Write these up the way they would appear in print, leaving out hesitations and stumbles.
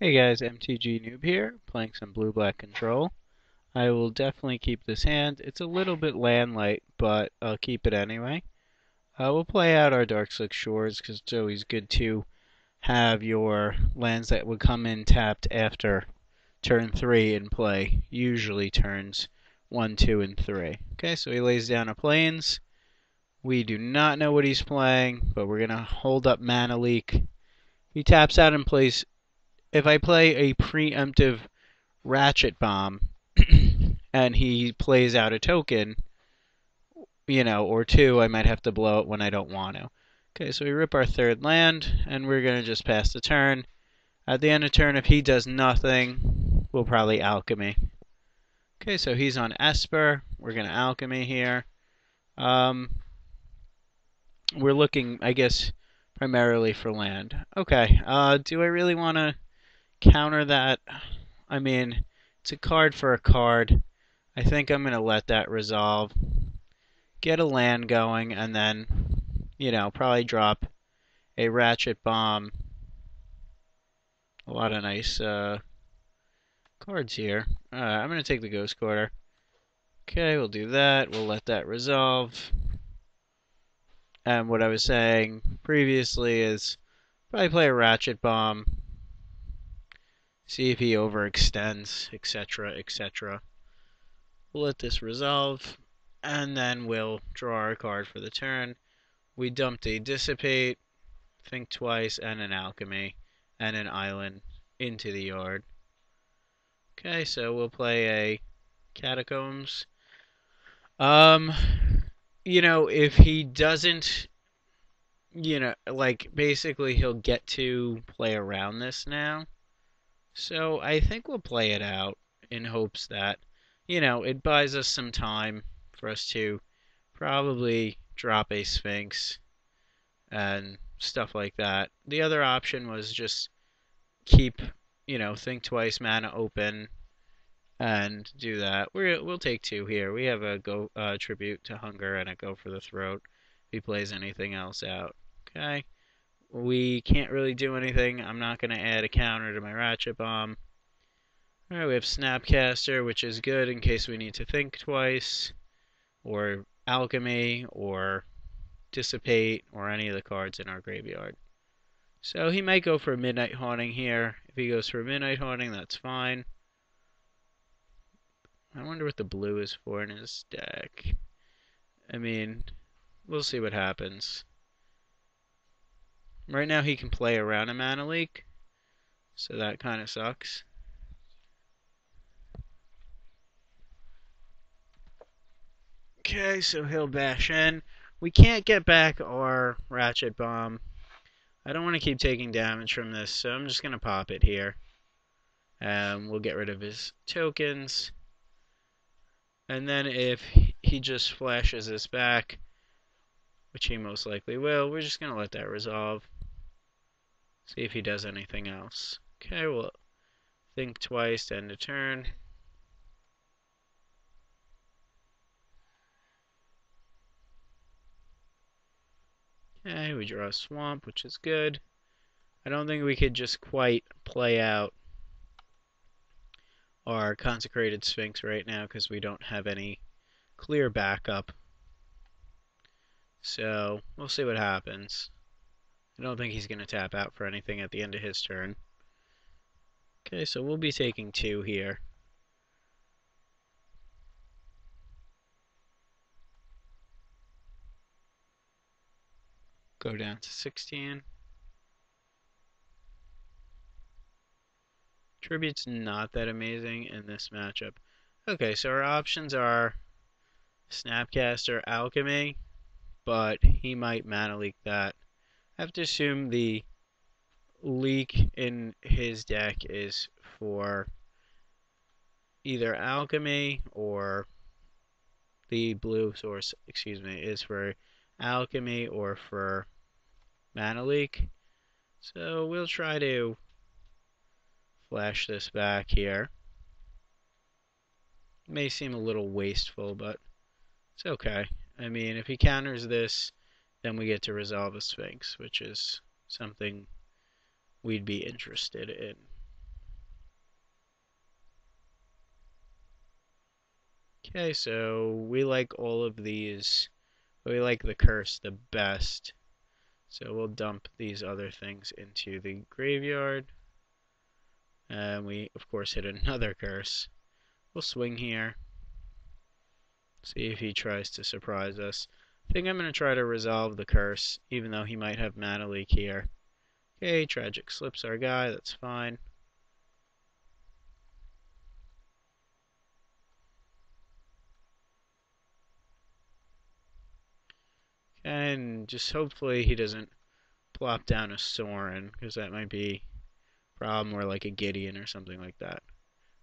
Hey guys, MTG Noob here, playing some blue-black control. I will definitely keep this hand. It's a little bit land light, but I'll keep it anyway. We'll play out our Darkslick Shores because it's always good to have your lands that would come in tapped after turn 3 in play, usually turns 1, 2, and 3. Okay, so he lays down a Plains. We do not know what he's playing, but we're going to hold up Mana Leak. He taps out and plays. If I play a preemptive Ratchet Bomb and he plays out a token, or two, I might have to blow it when I don't want to. Okay, so we rip our third land, and we're going to just pass the turn. At the end of turn, if he does nothing, we'll probably Alchemy. Okay, so he's on Esper. We're going to Alchemy here. We're looking, I guess, primarily for land. Okay, do I really want to counter that? I mean, it's a card for a card. I think I'm going to let that resolve. Get a land going, and then, probably drop a Ratchet Bomb. A lot of nice cards here. I'm going to take the Ghost Quarter. Okay, we'll do that. We'll let that resolve. And what I was saying previously is probably play a Ratchet Bomb. See if he overextends, etc., etc. We'll let this resolve, and then we'll draw our card for the turn. We dumped a Dissipate, Think Twice, and an Alchemy, and an Island into the yard. Okay, so we'll play a Catacombs. If he doesn't, basically he'll get to play around this now. So I think we'll play it out in hopes that, it buys us some time for us to probably drop a Sphinx and stuff like that. The other option was just keep, Think Twice, mana open, and do that. We'll take two here. We have a go Tribute to Hunger and a Go for the Throat. If he plays anything else out, okay. We can't really do anything. I'm not going to add a counter to my Ratchet Bomb. Alright, we have Snapcaster, which is good in case we need to think twice, or Alchemy, or Dissipate, or any of the cards in our graveyard. So he might go for a Midnight Haunting here. If he goes for a Midnight Haunting, that's fine. I wonder what the blue is for in his deck. I mean, we'll see what happens. Right now he can play around a Mana Leak, so that kind of sucks. Okay, so he'll bash in. We can't get back our Ratchet Bomb. I don't want to keep taking damage from this, so I'm just going to pop it here. We'll get rid of his tokens. And then if he just flashes us back, which he most likely will, we're just going to let that resolve. See if he does anything else. Okay, we'll think twice to end a turn. Okay, we draw a Swamp, which is good. I don't think we could just quite play out our Consecrated Sphinx right now because we don't have any clear backup. So, we'll see what happens. I don't think he's going to tap out for anything at the end of his turn. Okay, so we'll be taking two here. Go down to 16. Tribute's not that amazing in this matchup. Okay, so our options are Snapcaster, Alchemy, but he might Mana Leak that. I have to assume the leak in his deck is for either Alchemy or the blue source, is for Alchemy or for Mana Leak. So we'll try to flash this back here. It may seem a little wasteful, but it's okay. I mean, if he counters this, then we get to resolve a Sphinx, which is something we'd be interested in. Okay, so we like all of these. We like the curse the best. So we'll dump these other things into the graveyard. And we, of course, hit another curse. We'll swing here. See if he tries to surprise us. I think I'm going to try to resolve the curse, even though he might have mana leak here. Okay, Tragic slips our guy, that's fine. And just hopefully he doesn't plop down a Sorin, because that might be a problem, or like a Gideon or something like that.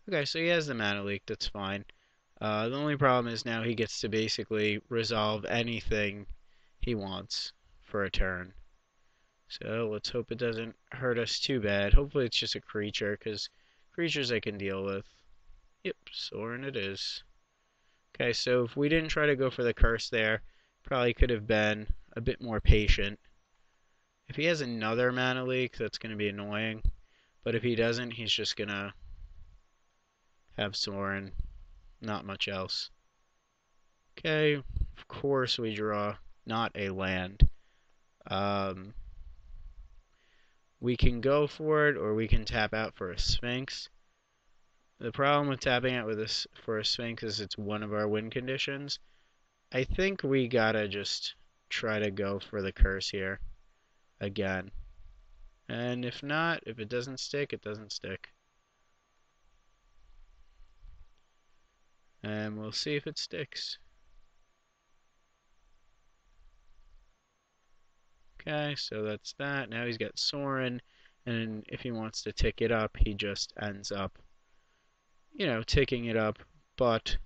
Okay, so he has the mana leak, that's fine. The only problem is now he gets to basically resolve anything he wants for a turn. So let's hope it doesn't hurt us too bad. Hopefully it's just a creature, because creatures I can deal with. Yep, Sorin it is. Okay, so if we didn't try to go for the curse there, probably could have been a bit more patient. If he has another mana leak, that's going to be annoying. But if he doesn't, he's just going to have Sorin. Not much else. Okay, of course we draw not a land. We can go for it, or we can tap out for a Sphinx. The problem with tapping out with this for a Sphinx is it's one of our win conditions. I think we gotta just try to go for the curse here again. And if not, if it doesn't stick, it doesn't stick. And we'll see if it sticks. Okay, so that's that. Now he's got Sorin, and if he wants to tick it up, he just ends up, ticking it up, but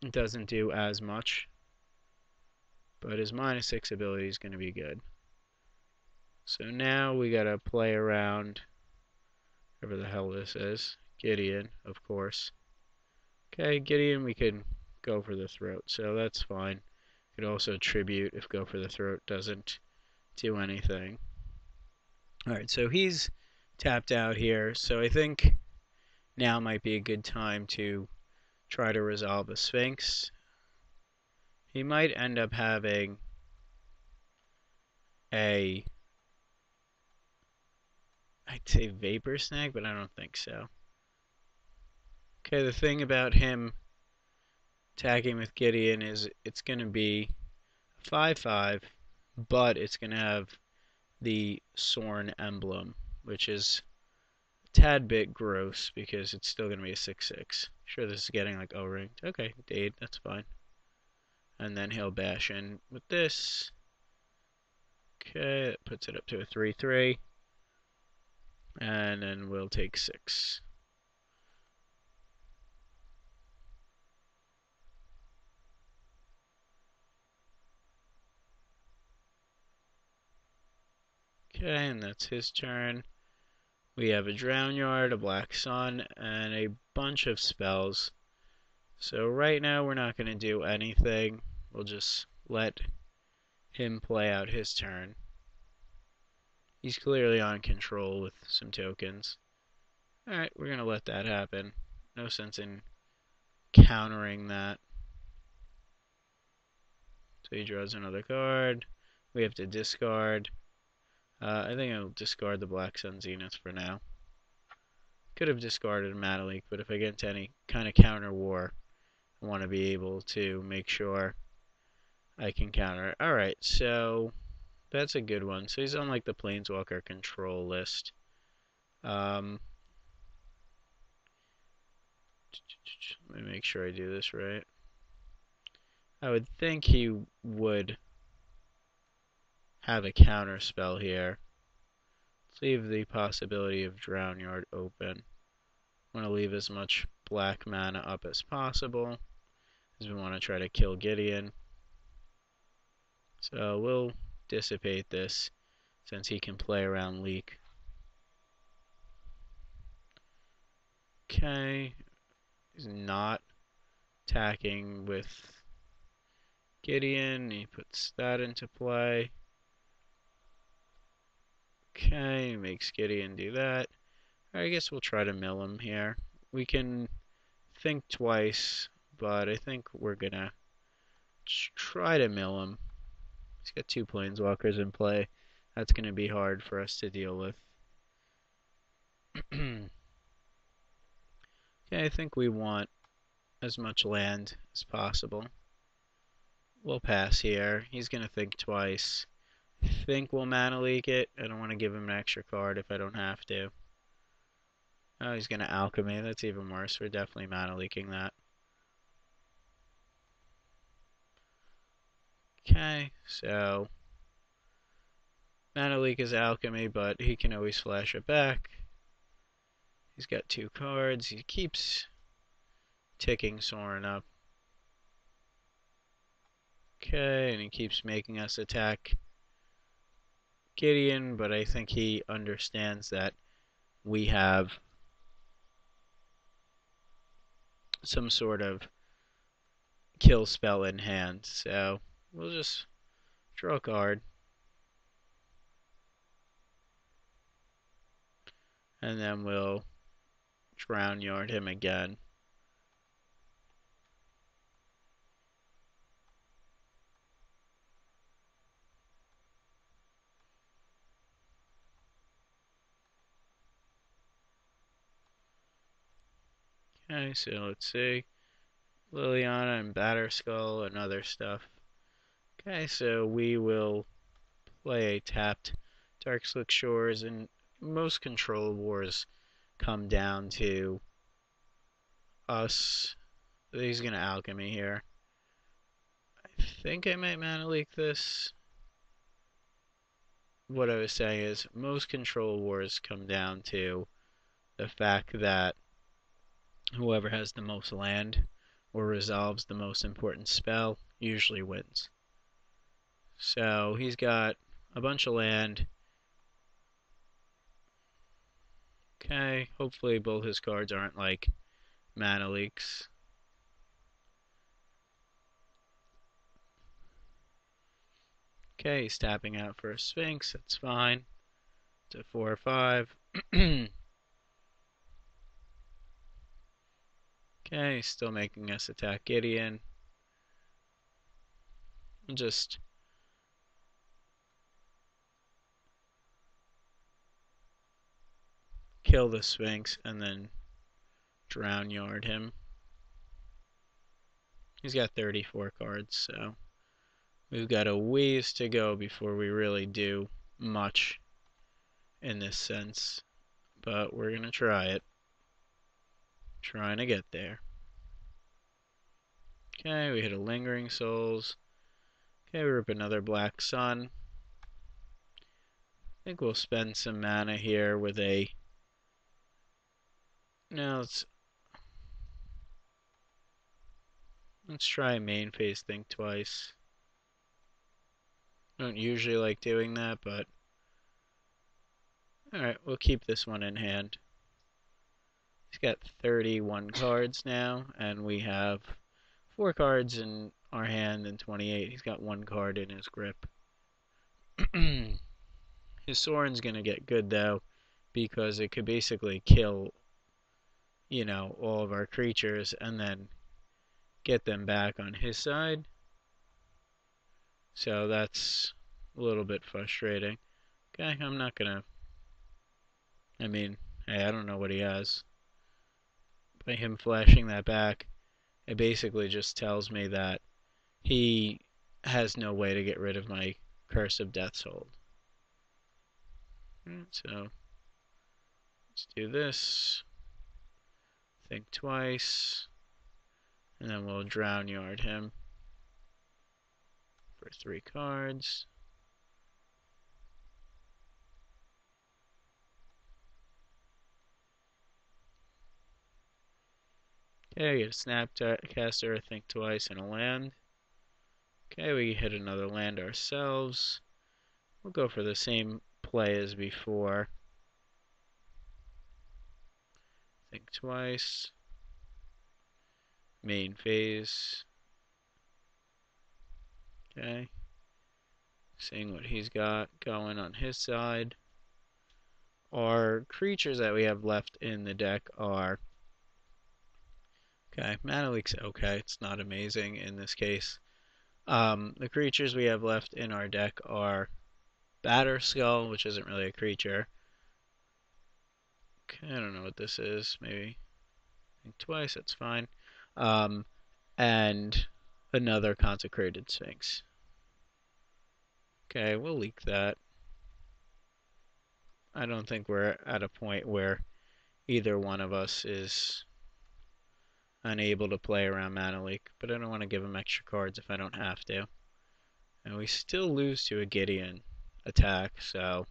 it doesn't do as much. But his -6 ability is going to be good. So now we gotta play around, whatever the hell this is. Gideon, of course. Okay, Gideon, we could go for the throat, so that's fine. Could also tribute if go for the throat doesn't do anything. Alright, so he's tapped out here, so I think now might be a good time to try to resolve a Sphinx. He might end up having I'd say Vapor Snag, but I don't think so. Okay, the thing about him attacking with Gideon is it's going to be 5/5, but it's going to have the Sorn emblem, which is a tad bit gross because it's still going to be a 6/6. Sure, this is getting like O-ringed. Okay, Dade, that's fine. And then he'll bash in with this. Okay, that puts it up to a 3/3. And then we'll take 6. Okay, and that's his turn. We have a Drown Yard, a Black Sun, and a bunch of spells. So right now we're not going to do anything. We'll just let him play out his turn. He's clearly on control with some tokens. Alright, we're going to let that happen. No sense in countering that. So he draws another card. We have to discard. I think I'll discard the Black Sun Zenith for now. Could have discarded Mana Leak, but if I get into any kind of counter war, I want to be able to make sure I can counter it. Alright, so that's a good one. So he's on like the Planeswalker Control list. Let me make sure I do this right. I would think he would have a counter spell here. Let's leave the possibility of Drown Yard open. I want to leave as much black mana up as possible, as we want to try to kill Gideon. So we'll dissipate this, since he can play around Leak. Okay, he's not attacking with Gideon. He puts that into play. Okay, makes Gideon do that. I guess we'll try to mill him here. We can think twice, but I think we're gonna try to mill him. He's got two Planeswalkers in play. That's gonna be hard for us to deal with. Okay, I think we want as much land as possible. We'll pass here. He's gonna think twice. I think we'll mana leak it. I don't want to give him an extra card if I don't have to. Oh, he's gonna alchemy. That's even worse. We're definitely mana leaking that. Okay, so mana leak is alchemy, but he can always flash it back. He's got two cards. He keeps ticking Soren up. Okay, and he keeps making us attack Gideon, but I think he understands that we have some sort of kill spell in hand, so we'll just draw a card. And then we'll Drown Yard him again. Okay, so let's see. Liliana and Batterskull and other stuff. Okay, so we will play a tapped Darkslick Shores, and most control wars come down to us. He's gonna alchemy here. I think I might mana leak this. What I was saying is most control wars come down to the fact that whoever has the most land or resolves the most important spell usually wins. So he's got a bunch of land. Okay, hopefully both his cards aren't like mana leaks. Okay, he's tapping out for a Sphinx. That's fine. To 4 or 5. Okay, he's still making us attack Gideon. Just kill the Sphinx and then Drown Yard him. He's got 34 cards, so we've got a ways to go before we really do much in this sense. But we're going to try it. Trying to get there. Okay, we hit a Lingering Souls. Okay, we rip another Black Sun. I think we'll spend some mana here with a... No, let's try main phase think twice. I don't usually like doing that, but... Alright, we'll keep this one in hand. He's got 31 cards now, and we have 4 cards in our hand and 28. He's got 1 card in his grip. His Soren's gonna get good, though, because it could basically kill, you know, all of our creatures and then get them back on his side. So that's a little bit frustrating. Okay, I'm not gonna... I mean, hey, I don't know what he has. By him flashing that back, it basically just tells me that he has no way to get rid of my Curse of Death's Hold. So let's do this. Think twice. And then we'll Drown Yard him for 3 cards. Okay, get a Snapcaster, think twice, and a land. Okay, we hit another land ourselves. We'll go for the same play as before. Think twice. Main phase. Okay. Seeing what he's got going on his side. Our creatures that we have left in the deck are... Okay, Mana Leak's okay. It's not amazing in this case. The creatures we have left in our deck are Batterskull, which isn't really a creature. Okay, I don't know what this is. Maybe think twice, that's fine. Um, and another Consecrated Sphinx. Okay, we'll leak that. I don't think we're at a point where either one of us is unable to play around Mana Leak, but I don't want to give him extra cards if I don't have to. And we still lose to a Gideon attack, so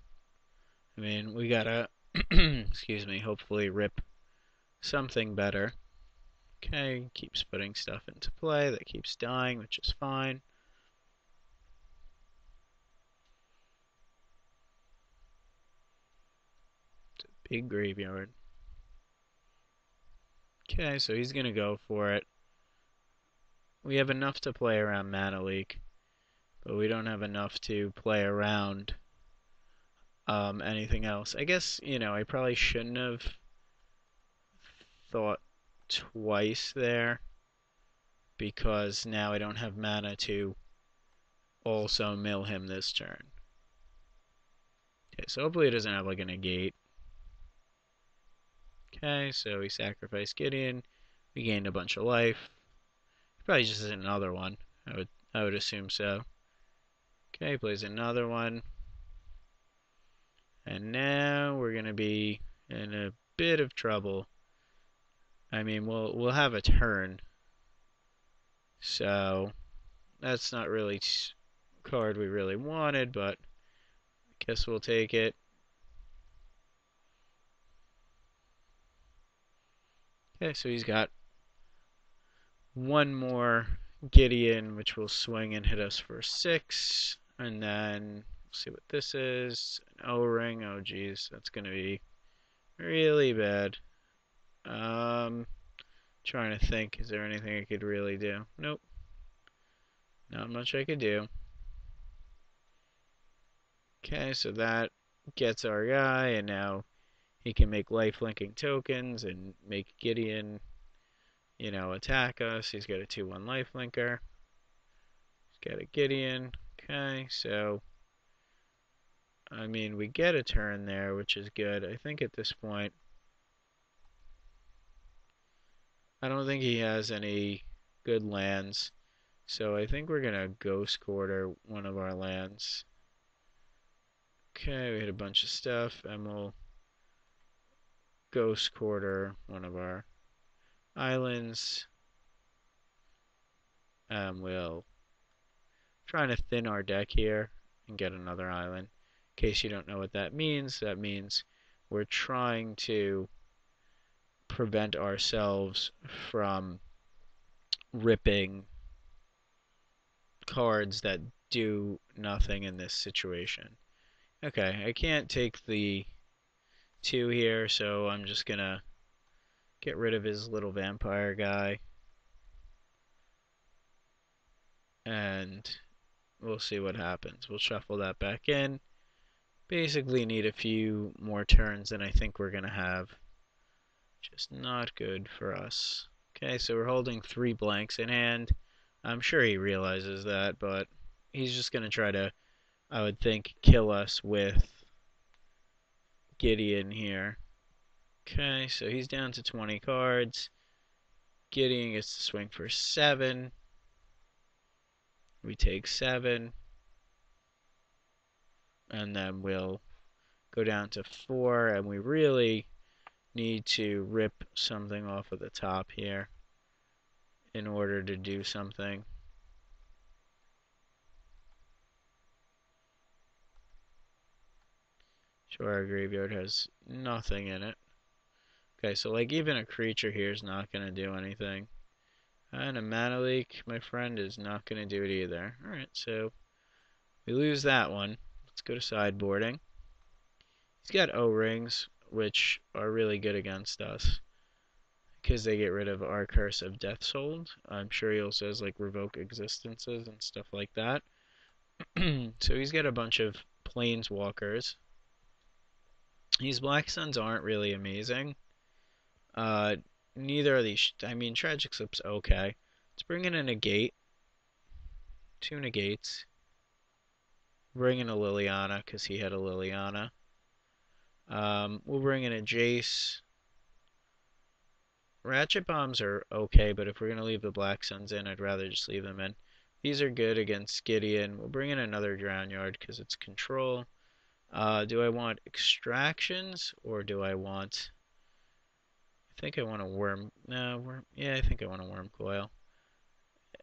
I mean we gotta excuse me, hopefully rip something better. Okay, keeps putting stuff into play that keeps dying, which is fine. It's a big graveyard. Okay, so he's gonna go for it. We have enough to play around Mana Leak, but we don't have enough to play around anything else. I guess, I probably shouldn't have thought twice there because now I don't have mana to also mill him this turn. Okay, so hopefully it doesn't have like a negate. Okay, so we sacrificed Gideon. We gained a bunch of life. Probably just another one. I would assume so. Okay, plays another one. And now we're gonna be in a bit of trouble. I mean, we'll have a turn. So that's not really a card we really wanted, but I guess we'll take it. Okay, so he's got one more Gideon, which will swing and hit us for 6. And then we'll see what this is. An O-ring. Oh, geez. That's going to be really bad. Trying to think. Is there anything I could really do? Nope. Not much I could do. Okay, so that gets our guy, and now he can make life-linking tokens and make Gideon, attack us. He's got a 2/1 lifelinker. He's got a Gideon. Okay, so I mean, we get a turn there, which is good. I think at this point, I don't think he has any good lands. So I think we're going to Ghost Quarter one of our lands. Okay, we hit a bunch of stuff, and we'll Ghost Quarter one of our islands. We'll try to thin our deck here and get another island. In case you don't know what that means we're trying to prevent ourselves from ripping cards that do nothing in this situation. Okay, I can't take the 2 here, so I'm just gonna get rid of his little vampire guy. And we'll see what happens. We'll shuffle that back in. Basically need a few more turns than I think we're gonna have. Just not good for us. Okay, so we're holding 3 blanks in hand. I'm sure he realizes that, but he's just going to try to, I would think, kill us with Gideon here. Okay, so he's down to 20 cards. Gideon gets to swing for 7. We take 7. And then we'll go down to 4, and we really need to rip something off of the top here in order to do something. Sure, our graveyard has nothing in it. Okay, so like even a creature here is not going to do anything. And a Mana Leak, my friend, is not going to do it either. Alright, so we lose that one. Let's go to sideboarding. He's got O-rings, which are really good against us because they get rid of our Curse of Death's Hold. I'm sure he also has like Revoke Existences and stuff like that. So he's got a bunch of Planeswalkers. These Black Suns aren't really amazing. neither of these. I mean, Tragic Slip's okay. Let's bring in a negate. Two negates. Bring in a Liliana because he had a Liliana. We'll bring in a Jace. Ratchet Bombs are okay, but if we're going to leave the Black Suns in, I'd rather just leave them in. These are good against Gideon. We'll bring in another Drown Yard because it's control. Do I want extractions or do I want... I think I want a worm. No, worm. Yeah, I think I want a worm coil.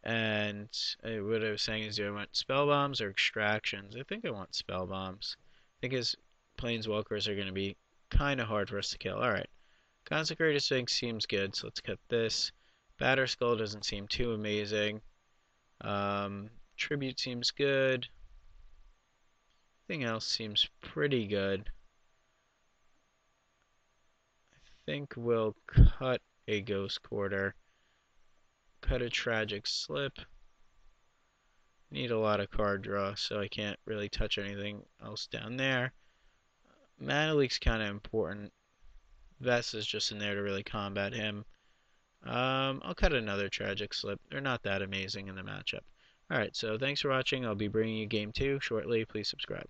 And what I was saying is, do I want spell bombs or extractions? I think I want spell bombs. I think his planeswalkers are going to be kind of hard for us to kill. Alright. Consecrated Sphinx seems good, so let's cut this. Batterskull doesn't seem too amazing. Tribute seems good. Everything else seems pretty good. I think we'll cut a Ghost Quarter. Cut a Tragic Slip. Need a lot of card draw, so I can't really touch anything else down there. Mana Leak's kind of important. Vest is just in there to really combat him. I'll cut another Tragic Slip. They're not that amazing in the matchup. Alright, so thanks for watching. I'll be bringing you Game 2 shortly. Please subscribe.